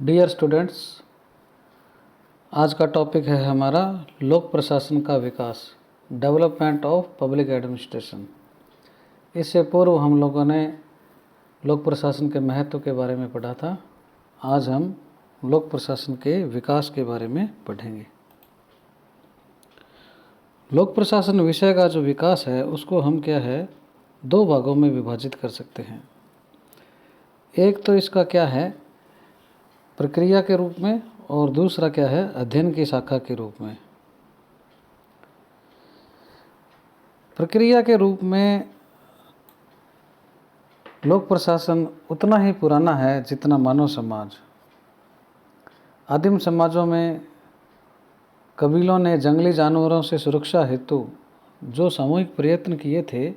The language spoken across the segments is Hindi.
डियर स्टूडेंट्स, आज का टॉपिक है हमारा लोक प्रशासन का विकास, डेवलपमेंट ऑफ पब्लिक एडमिनिस्ट्रेशन। इससे पूर्व हम लोगों ने लोक प्रशासन के महत्व के बारे में पढ़ा था। आज हम लोक प्रशासन के विकास के बारे में पढ़ेंगे। लोक प्रशासन विषय का जो विकास है उसको हम क्या है दो भागों में विभाजित कर सकते हैं। एक तो इसका क्या है प्रक्रिया के रूप में, और दूसरा क्या है अध्ययन की शाखा के रूप में। प्रक्रिया के रूप में लोक प्रशासन उतना ही पुराना है जितना मानव समाज। आदिम समाजों में कबीलों ने जंगली जानवरों से सुरक्षा हेतु जो सामूहिक प्रयत्न किए थे,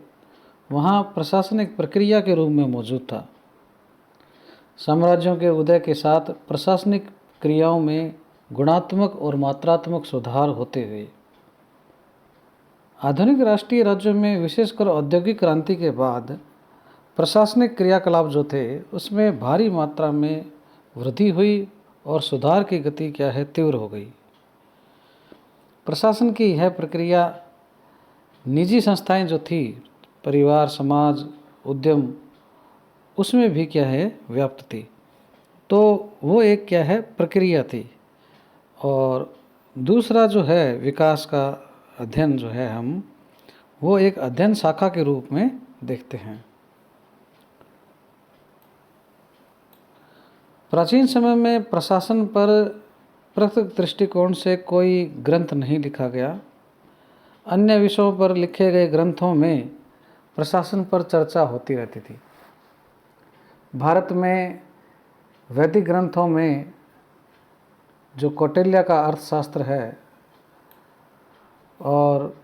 वहाँ प्रशासनिक प्रक्रिया के रूप में मौजूद था। साम्राज्यों के उदय के साथ प्रशासनिक क्रियाओं में गुणात्मक और मात्रात्मक सुधार होते हुए आधुनिक राष्ट्रीय राज्यों में, विशेषकर औद्योगिक क्रांति के बाद, प्रशासनिक क्रियाकलाप जो थे उसमें भारी मात्रा में वृद्धि हुई और सुधार की गति क्या है तीव्र हो गई। प्रशासन की यह प्रक्रिया निजी संस्थाएं जो थी, परिवार, समाज, उद्यम, उसमें भी क्या है व्याप्त थी। तो वो एक क्या है प्रक्रिया थी। और दूसरा जो है विकास का अध्ययन जो है हम वो एक अध्ययन शाखा के रूप में देखते हैं। प्राचीन समय में प्रशासन पर पृथक दृष्टिकोण से कोई ग्रंथ नहीं लिखा गया। अन्य विषयों पर लिखे गए ग्रंथों में प्रशासन पर चर्चा होती रहती थी। भारत में वैदिक ग्रंथों में जो कौटिल्य का अर्थशास्त्र है और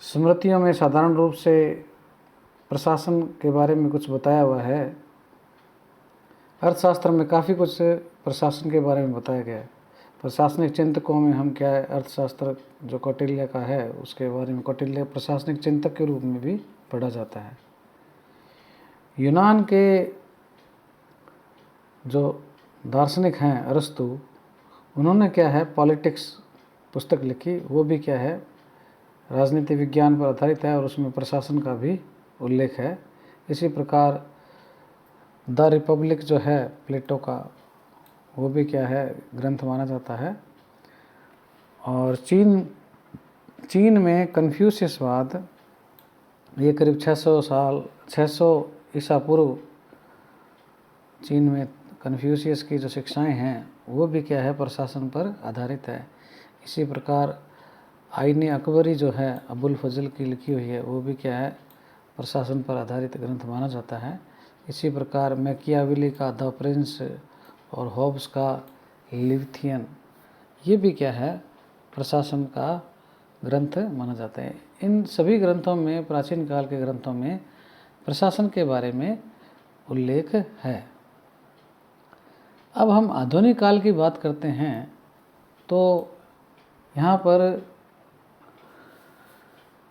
स्मृतियों में साधारण रूप से प्रशासन के बारे में कुछ बताया हुआ है। अर्थशास्त्र में काफ़ी कुछ प्रशासन के बारे में बताया गया है। प्रशासनिक चिंतकों में हम क्या है अर्थशास्त्र जो कौटिल्य का है उसके बारे में कौटिल्य प्रशासनिक चिंतक के रूप में भी पढ़ा जाता है। यूनान के जो दार्शनिक हैं अरस्तु, उन्होंने क्या है पॉलिटिक्स पुस्तक लिखी। वो भी क्या है राजनीति विज्ञान पर आधारित है और उसमें प्रशासन का भी उल्लेख है। इसी प्रकार द रिपब्लिक जो है प्लेटो का, वो भी क्या है ग्रंथ माना जाता है। और चीन में कन्फ्यूशियसवाद, ये करीब 600 ईसा पूर्व चीन में कन्फ्यूशियस की जो शिक्षाएं हैं वो भी क्या है प्रशासन पर आधारित है। इसी प्रकार आईने अकबरी जो है अबुल फजल की लिखी हुई है वो भी क्या है प्रशासन पर आधारित ग्रंथ माना जाता है। इसी प्रकार मैकियावेली का द प्रिंस और हॉब्स का लिविथियन, ये भी क्या है प्रशासन का ग्रंथ माना जाता है। इन सभी ग्रंथों में, प्राचीन काल के ग्रंथों में प्रशासन के बारे में उल्लेख है। अब हम आधुनिक काल की बात करते हैं तो यहाँ पर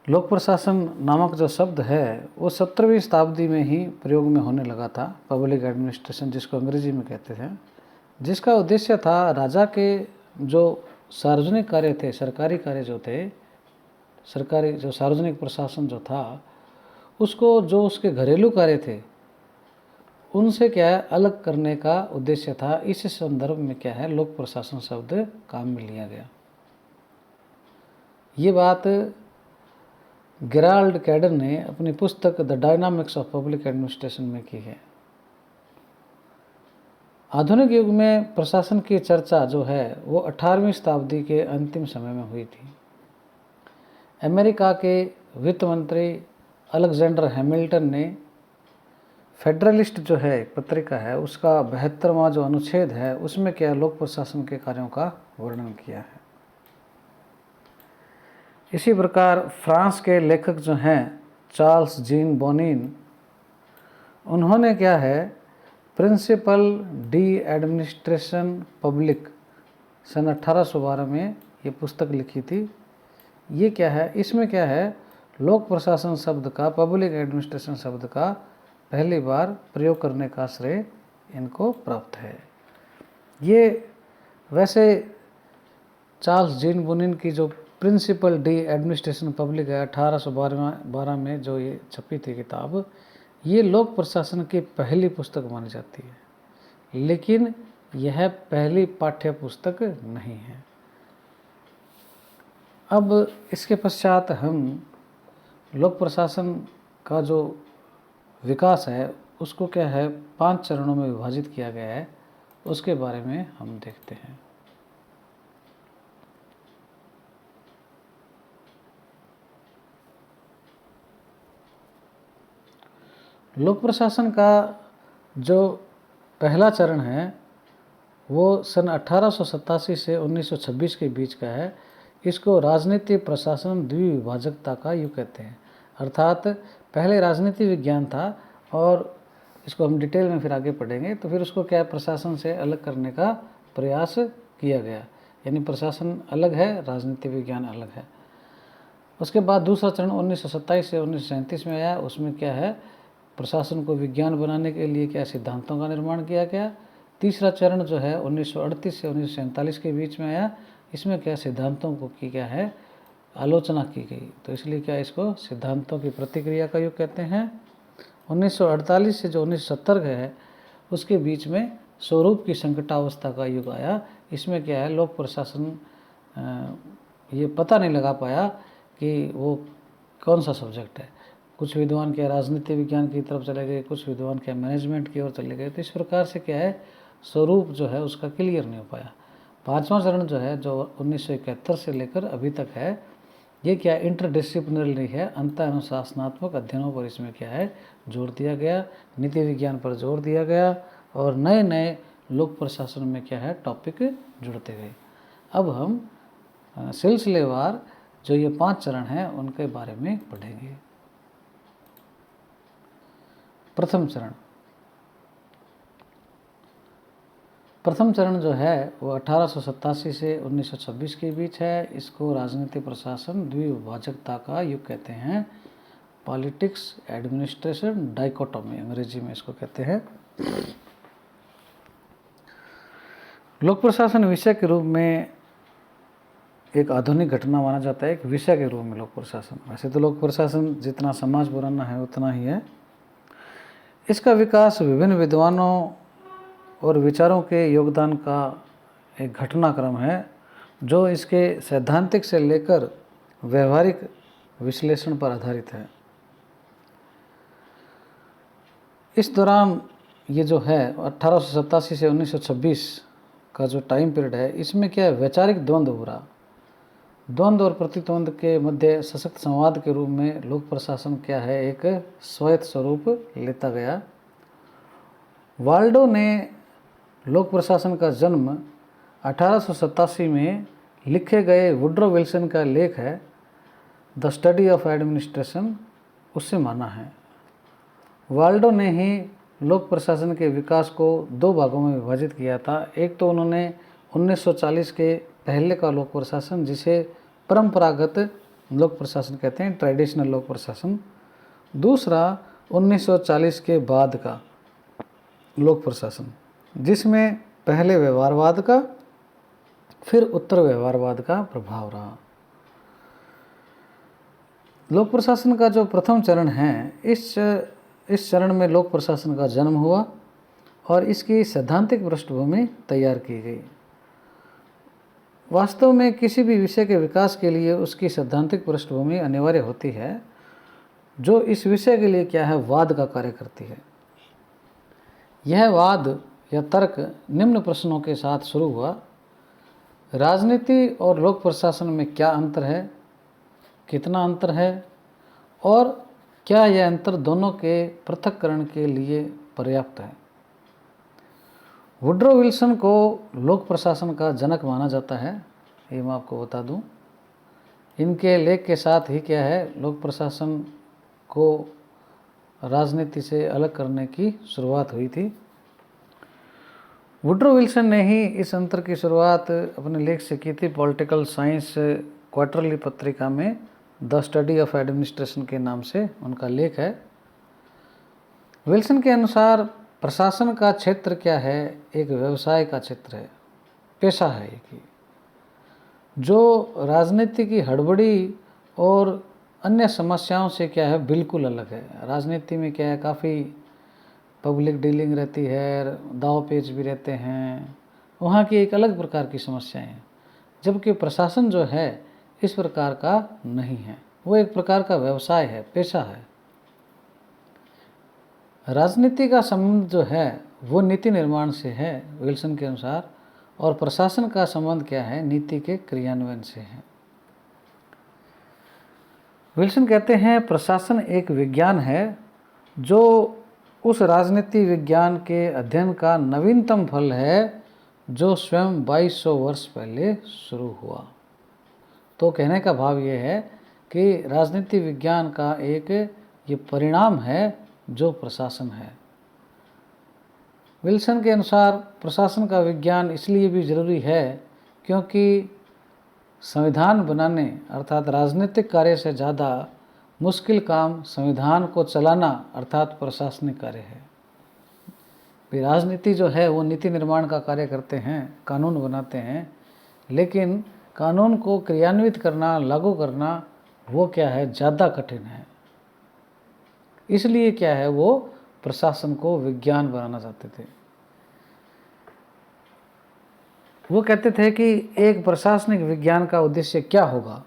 लोक प्रशासन नामक जो शब्द है वो 17वीं शताब्दी में ही प्रयोग में होने लगा था। पब्लिक एडमिनिस्ट्रेशन जिसको अंग्रेजी में कहते थे, जिसका उद्देश्य था राजा के जो सार्वजनिक कार्य थे, सरकारी कार्य जो थे, सरकारी जो सार्वजनिक प्रशासन जो था उसको, जो उसके घरेलू कार्य थे उनसे क्या है अलग करने का उद्देश्य था। इस संदर्भ में क्या है लोक प्रशासन शब्द काम में लिया गया। ये बात गेराल्ड कैडर ने अपनी पुस्तक the dynamics of public administration में की है। आधुनिक युग में प्रशासन की चर्चा जो है वो 18वीं शताब्दी के अंतिम समय में हुई थी। अमेरिका के वित्त मंत्री अलेक्जेंडर हैमिल्टन ने फेडरलिस्ट जो है एक पत्रिका है उसका 72वां जो अनुच्छेद है उसमें क्या लोक प्रशासन के कार्यों का वर्णन किया है। इसी प्रकार फ्रांस के लेखक जो हैं चार्ल्स जीन बोनिन, उन्होंने क्या है प्रिंसिपल डी एडमिनिस्ट्रेशन पब्लिक सन 1812 में ये पुस्तक लिखी थी। ये क्या है, इसमें क्या है लोक प्रशासन शब्द का, पब्लिक एडमिनिस्ट्रेशन शब्द का पहली बार प्रयोग करने का श्रेय इनको प्राप्त है। ये वैसे चार्ल्स जीन बुनिन की जो प्रिंसिपल डी एडमिनिस्ट्रेशन पब्लिक है 1812 में जो ये छपी थी किताब, ये लोक प्रशासन की पहली पुस्तक मानी जाती है, लेकिन यह पहली पाठ्य पुस्तक नहीं है। अब इसके पश्चात हम लोक प्रशासन का जो विकास है उसको क्या है 5 चरणों में विभाजित किया गया है, उसके बारे में हम देखते हैं। लोक प्रशासन का जो पहला चरण है वो सन 1887 से 1926 के बीच का है। इसको राजनीति प्रशासन द्विविभाजकता का युग कहते हैं। अर्थात पहले राजनीति विज्ञान था और इसको हम डिटेल में फिर आगे पढ़ेंगे, तो फिर उसको क्या प्रशासन से अलग करने का प्रयास किया गया, यानी प्रशासन अलग है, राजनीति विज्ञान अलग है। उसके बाद दूसरा चरण 1927 से 1937 में आया। उसमें क्या है प्रशासन को विज्ञान बनाने के लिए क्या सिद्धांतों का निर्माण किया गया। तीसरा चरण जो है 1938 से 1947 के बीच में आया। इसमें क्या सिद्धांतों को की क्या है आलोचना की गई, तो इसलिए क्या इसको सिद्धांतों की प्रतिक्रिया का युग कहते हैं। 1948 से जो 1970 का है उसके बीच में स्वरूप की संकटावस्था का युग आया। इसमें क्या है लोक प्रशासन ये पता नहीं लगा पाया कि वो कौन सा सब्जेक्ट है। कुछ विद्वान क्या राजनीति विज्ञान की तरफ चले गए, कुछ विद्वान क्या मैनेजमेंट की ओर चले गए। तो इस प्रकार से क्या है स्वरूप जो है उसका क्लियर नहीं हो पाया। पांचवा चरण जो है जो 1971 से लेकर अभी तक है, ये क्या इंटरडिसिप्लिनरी है, अंतर अनुशासनात्मक अध्ययनों पर इसमें क्या है जोर दिया गया, नीति विज्ञान पर जोर दिया गया और नए नए लोक प्रशासन में क्या है टॉपिक जुड़ते गए। अब हम सिलसिलेवार जो ये 5 चरण हैं उनके बारे में पढ़ेंगे। प्रथम चरण जो है वो 1887 से 1926 के बीच है। इसको राजनीति प्रशासन द्विविभाजकता का युग कहते हैं। पॉलिटिक्स एडमिनिस्ट्रेशन डाइकोटोमी अंग्रेजी में इसको कहते हैं। लोक प्रशासन विषय के रूप में एक आधुनिक घटना माना जाता है, एक विषय के रूप में लोक प्रशासन। वैसे तो लोक प्रशासन जितना समाज पुराना है उतना ही है। इसका विकास विभिन्न विद्वानों और विचारों के योगदान का एक घटनाक्रम है जो इसके सैद्धांतिक से लेकर व्यवहारिक विश्लेषण पर आधारित है। इस दौरान ये जो है 1887 से 1926 का जो टाइम पीरियड है इसमें क्या है वैचारिक द्वंद्व हो रहा। द्वंद्व और प्रतिद्वंद्व के मध्य सशक्त संवाद के रूप में लोक प्रशासन क्या है एक स्वायत्त स्वरूप लेता गया। वाल्डो ने लोक प्रशासन का जन्म 1887 में लिखे गए वुड्रो विल्सन का लेख है द स्टडी ऑफ एडमिनिस्ट्रेशन, उससे माना है। वाल्डो ने ही लोक प्रशासन के विकास को 2 भागों में विभाजित किया था। एक तो उन्होंने 1940 के पहले का लोक प्रशासन जिसे परंपरागत लोक प्रशासन कहते हैं, ट्रेडिशनल लोक प्रशासन। दूसरा 1940 के बाद का लोक प्रशासन जिसमें पहले व्यवहारवाद का फिर उत्तर व्यवहारवाद का प्रभाव रहा। लोक प्रशासन का जो प्रथम चरण है इस चरण में लोक प्रशासन का जन्म हुआ और इसकी सैद्धांतिक पृष्ठभूमि तैयार की गई। वास्तव में किसी भी विषय के विकास के लिए उसकी सैद्धांतिक पृष्ठभूमि अनिवार्य होती है जो इस विषय के लिए क्या है वाद का कार्य करती है। यह वाद या तर्क निम्न प्रश्नों के साथ शुरू हुआ। राजनीति और लोक प्रशासन में क्या अंतर है, कितना अंतर है और क्या यह अंतर दोनों के पृथक्करण के लिए पर्याप्त है। वुड्रो विल्सन को लोक प्रशासन का जनक माना जाता है, ये मैं आपको बता दूं। इनके लेख के साथ ही क्या है लोक प्रशासन को राजनीति से अलग करने की शुरुआत हुई थी। वुड्रो विल्सन ने ही इस अंतर की शुरुआत अपने लेख से की थी। पॉलिटिकल साइंस क्वार्टरली पत्रिका में द स्टडी ऑफ एडमिनिस्ट्रेशन के नाम से उनका लेख है। विल्सन के अनुसार प्रशासन का क्षेत्र क्या है, एक व्यवसाय का क्षेत्र है। पेशा है एक ही। जो राजनीति की हड़बड़ी और अन्य समस्याओं से क्या है बिल्कुल अलग है। राजनीति में क्या है काफ़ी पब्लिक डीलिंग रहती है, दाव पेच भी रहते हैं, वहाँ की एक अलग प्रकार की समस्याएं हैं। जबकि प्रशासन जो है इस प्रकार का नहीं है, वो एक प्रकार का व्यवसाय है, पेशा है। राजनीति का संबंध जो है वो नीति निर्माण से है विल्सन के अनुसार, और प्रशासन का संबंध क्या है, नीति के क्रियान्वयन से है। विल्सन कहते हैं प्रशासन एक विज्ञान है जो उस राजनीति विज्ञान के अध्ययन का नवीनतम फल है जो स्वयं 2200 वर्ष पहले शुरू हुआ। तो कहने का भाव ये है कि राजनीति विज्ञान का एक ये परिणाम है जो प्रशासन है। विल्सन के अनुसार प्रशासन का विज्ञान इसलिए भी जरूरी है क्योंकि संविधान बनाने अर्थात राजनीतिक कार्य से ज़्यादा मुश्किल काम संविधान को चलाना अर्थात प्रशासनिक कार्य है। भी राजनीति जो है वो नीति निर्माण का कार्य करते हैं, कानून बनाते हैं, लेकिन कानून को क्रियान्वित करना, लागू करना वो क्या है, ज़्यादा कठिन है। इसलिए क्या है, वो प्रशासन को विज्ञान बनाना चाहते थे। वो कहते थे कि एक प्रशासनिक विज्ञान का उद्देश्य क्या होगा।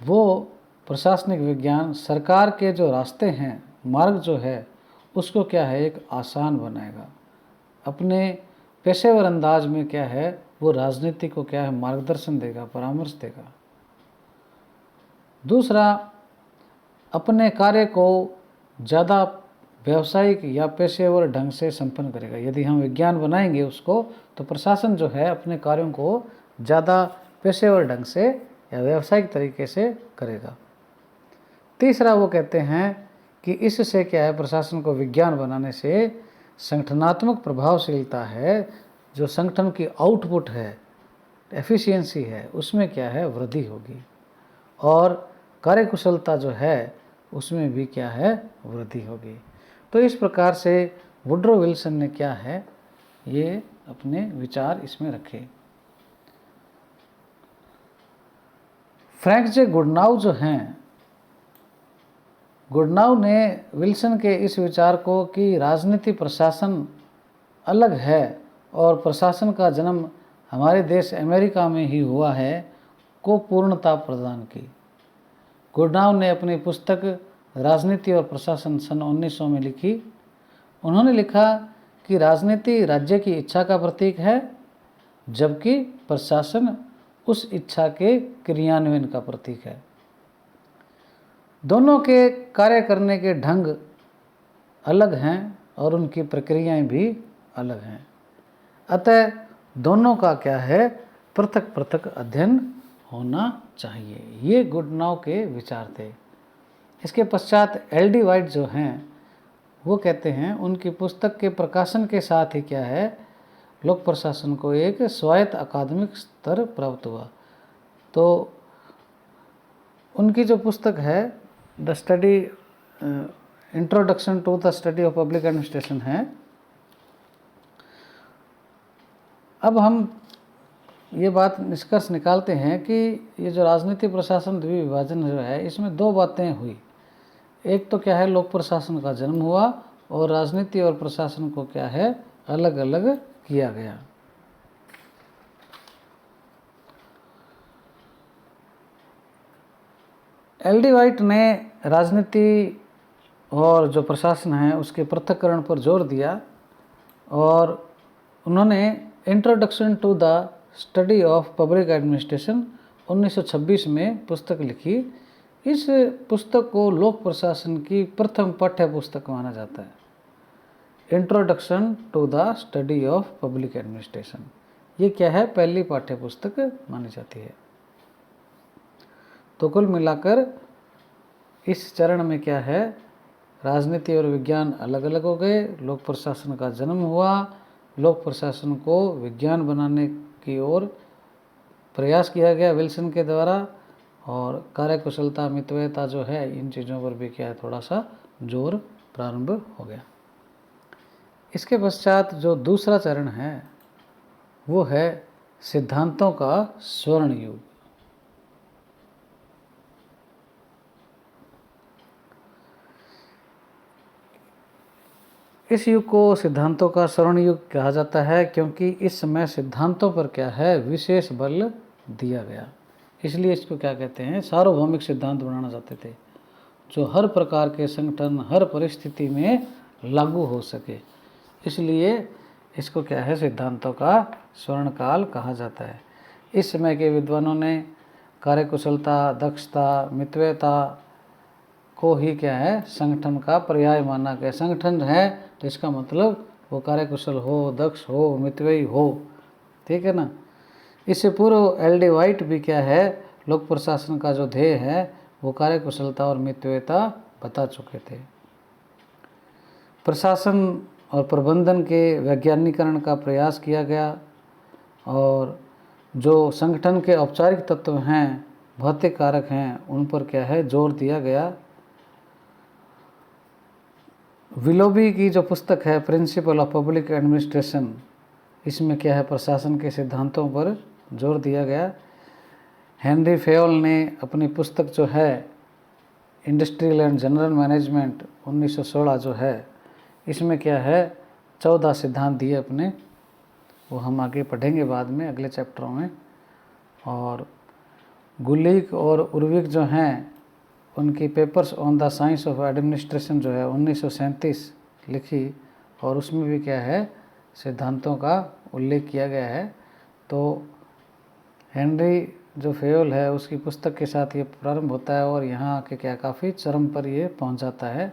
वो प्रशासनिक विज्ञान सरकार के जो रास्ते हैं, मार्ग जो है, उसको क्या है, एक आसान बनाएगा। अपने पेशेवर अंदाज में क्या है, वो राजनीति को क्या है, मार्गदर्शन देगा, परामर्श देगा। दूसरा, अपने कार्य को ज़्यादा व्यावसायिक या पेशेवर ढंग से संपन्न करेगा। यदि हम विज्ञान बनाएंगे उसको, तो प्रशासन जो है अपने कार्यों को ज़्यादा पेशेवर ढंग से या व्यावसायिक तरीके से करेगा। तीसरा, वो कहते हैं कि इससे क्या है, प्रशासन को विज्ञान बनाने से संगठनात्मक प्रभावशीलता है, जो संगठन की आउटपुट है, एफिशिएंसी है, उसमें क्या है, वृद्धि होगी, और कार्यकुशलता जो है उसमें भी क्या है, वृद्धि होगी। तो इस प्रकार से वुड्रो विल्सन ने क्या है, ये अपने विचार इसमें रखे। फ्रैंक जे गुडनाउ जो हैं, गुडनाउ ने विल्सन के इस विचार को कि राजनीति प्रशासन अलग है और प्रशासन का जन्म हमारे देश अमेरिका में ही हुआ है, को पूर्णता प्रदान की। गुडनाउ ने अपनी पुस्तक राजनीति और प्रशासन सन 1900 में लिखी। उन्होंने लिखा कि राजनीति राज्य की इच्छा का प्रतीक है, जबकि प्रशासन उस इच्छा के क्रियान्वयन का प्रतीक है। दोनों के कार्य करने के ढंग अलग हैं और उनकी प्रक्रियाएं भी अलग हैं। अतः दोनों का क्या है, पृथक पृथक अध्ययन होना चाहिए। ये गुडनाउ के विचार थे। इसके पश्चात एल.डी. वाइट जो हैं, वो कहते हैं उनकी पुस्तक के प्रकाशन के साथ ही क्या है, लोक प्रशासन को एक स्वायत्त अकादमिक स्तर प्राप्त हुआ। तो उनकी जो पुस्तक है the study introduction to the study of public administration है। अब हम ये बात निष्कर्ष निकालते हैं कि ये जो राजनीति प्रशासन द्विविभाजन जो है, इसमें दो बातें हुई। एक तो क्या है, लोक प्रशासन का जन्म हुआ, और राजनीति और प्रशासन को क्या है, अलग अलग किया गया। एल.डी. वाइट ने राजनीति और जो प्रशासन है उसके पृथक्करण पर जोर दिया, और उन्होंने introduction to the study of public administration 1926 में पुस्तक लिखी। इस पुस्तक को लोक प्रशासन की प्रथम पाठ्य पुस्तक माना जाता है। Introduction to the study of public administration, ये क्या है, पहली पाठ्य पुस्तक मानी जाती है। तो कुल मिलाकर इस चरण में क्या है, राजनीति और विज्ञान अलग अलग हो गए, लोक प्रशासन का जन्म हुआ, लोक प्रशासन को विज्ञान बनाने की ओर प्रयास किया गया विल्सन के द्वारा, और कार्यकुशलता, मितव्ययता जो है, इन चीज़ों पर भी क्या है, थोड़ा सा जोर प्रारंभ हो गया। इसके पश्चात जो दूसरा चरण है वो है सिद्धांतों का स्वर्ण युग। इस युग को सिद्धांतों का स्वर्ण युग कहा जाता है क्योंकि इस समय सिद्धांतों पर क्या है, विशेष बल दिया गया। इसलिए इसको क्या कहते हैं, सार्वभौमिक सिद्धांत बनाना चाहते थे जो हर प्रकार के संगठन, हर परिस्थिति में लागू हो सके। इसलिए इसको क्या है, सिद्धांतों का स्वर्ण काल कहा जाता है। इस समय के विद्वानों ने कार्यकुशलता, दक्षता, मितव्यता को ही क्या है, संगठन का पर्याय माना गया। संगठन है तो इसका मतलब वो कार्यकुशल हो, दक्ष हो, मितव्ययी हो, ठीक है ना। इससे पूर्व एल डी वाइट भी क्या है, लोक प्रशासन का जो ध्येय है वो कार्यकुशलता और मितव्ययिता बता चुके थे। प्रशासन और प्रबंधन के वैज्ञानिकरण का प्रयास किया गया और जो संगठन के औपचारिक तत्व हैं, भौतिक कारक हैं, उन पर क्या है, जोर दिया गया। विलोबी की जो पुस्तक है प्रिंसिपल ऑफ पब्लिक एडमिनिस्ट्रेशन, इसमें क्या है, प्रशासन के सिद्धांतों पर जोर दिया गया। हेनरी फेयोल ने अपनी पुस्तक जो है इंडस्ट्रियल एंड जनरल मैनेजमेंट 1916 जो है, इसमें क्या है, 14 सिद्धांत दिए अपने, वो हम आगे पढ़ेंगे बाद में अगले चैप्टरों में। और गुलिक और उर्विक जो हैं, उनकी papers on the science of administration जो है 1937 लिखी और उसमें भी क्या है, सिद्धांतों का उल्लेख किया गया है। तो हेनरी जो फेयोल है उसकी पुस्तक के साथ ये प्रारंभ होता है और यहाँ आके क्या काफ़ी चरम पर ये पहुँच जाता है,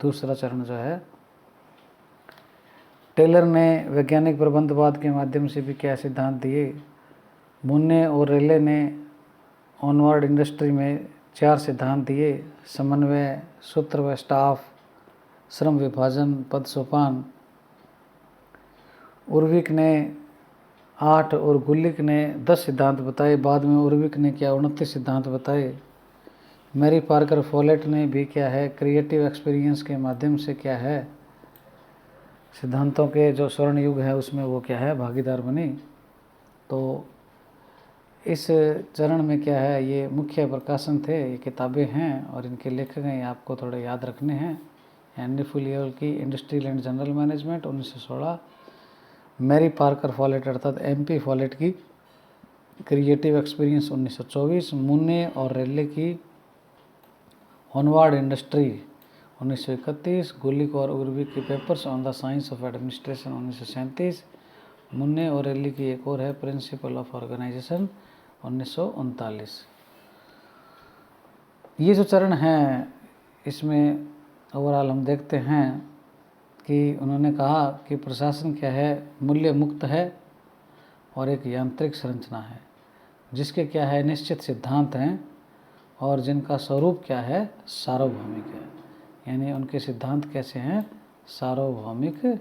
दूसरा चरण जो है। टेलर ने वैज्ञानिक प्रबंधवाद के माध्यम से भी क्या सिद्धांत दिए। मुन्ने और रेले ने ऑनवर्ड इंडस्ट्री में 4 सिद्धांत दिए, समन्वय, सूत्र व स्टाफ, श्रम विभाजन, पद सोपान। उर्विक ने 8 और गुलिक ने 10 सिद्धांत बताए। बाद में उर्विक ने क्या 29 सिद्धांत बताए। मैरी पार्कर फोलेट ने भी क्या है, क्रिएटिव एक्सपीरियंस के माध्यम से क्या है, सिद्धांतों के जो स्वर्ण युग है उसमें वो क्या है, भागीदार बनी। तो इस चरण में क्या है, ये मुख्य प्रकाशन थे, ये किताबें हैं और इनके लेखक हैं, आपको थोड़े याद रखने हैं। हेनरी फेयोल की industrial and general management 1916, Mary Parker Follett अर्थात MP फॉलेट की क्रिएटिव एक्सपीरियंस 1924, मुन्ने और रेले की ऑनवर्ड इंडस्ट्री 1931, गुलिक और उर्विक की papers on the science of administration 1937, मुन्ने और रेले की एक और है प्रिंसिपल ऑफ ऑर्गेनाइजेशन 1939। ये जो चरण हैं इसमें ओवरऑल हम देखते हैं कि उन्होंने कहा कि प्रशासन क्या है, मूल्य मुक्त है और एक यांत्रिक संरचना है जिसके क्या है, निश्चित सिद्धांत हैं और जिनका स्वरूप क्या है, सार्वभौमिक है। यानी उनके सिद्धांत कैसे हैं, सार्वभौमिक हैं।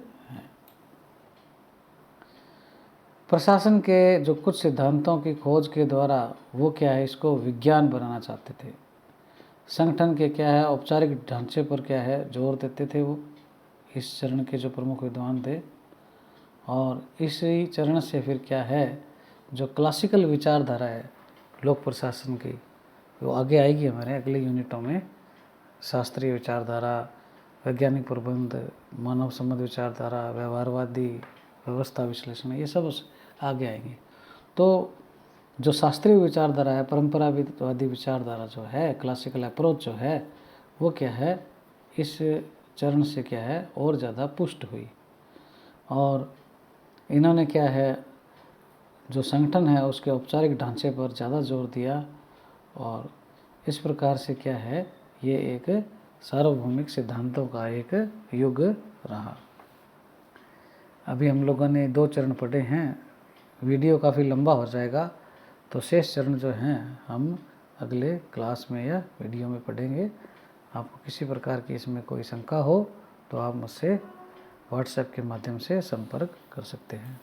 प्रशासन के जो कुछ सिद्धांतों की खोज के द्वारा वो क्या है, इसको विज्ञान बनाना चाहते थे। संगठन के क्या है, औपचारिक ढांचे पर क्या है, जोर देते थे वो, इस चरण के जो प्रमुख विद्वान थे। और इसी चरण से फिर क्या है, जो क्लासिकल विचारधारा है लोक प्रशासन की, वो आगे आएगी हमारे अगले यूनिटों में। शास्त्रीय विचारधारा, वैज्ञानिक प्रबंध, मानव संबंध विचारधारा, व्यवहारवादी, व्यवस्था विश्लेषण, ये सब आगे आएंगे। तो जो शास्त्रीय विचारधारा है, परंपरावादी विचारधारा जो है, क्लासिकल अप्रोच जो है, वो क्या है, इस चरण से क्या है, और ज़्यादा पुष्ट हुई। और इन्होंने क्या है, जो संगठन है उसके औपचारिक ढांचे पर ज़्यादा जोर दिया और इस प्रकार से क्या है, ये एक सार्वभौमिक सिद्धांतों का एक युग रहा। अभी हम लोगों ने 2 चरण पढ़े हैं, वीडियो काफ़ी लंबा हो जाएगा, तो शेष चरण जो हैं हम अगले क्लास में या वीडियो में पढ़ेंगे। आपको किसी प्रकार की इसमें कोई शंका हो तो आप मुझसे व्हाट्सएप के माध्यम से संपर्क कर सकते हैं।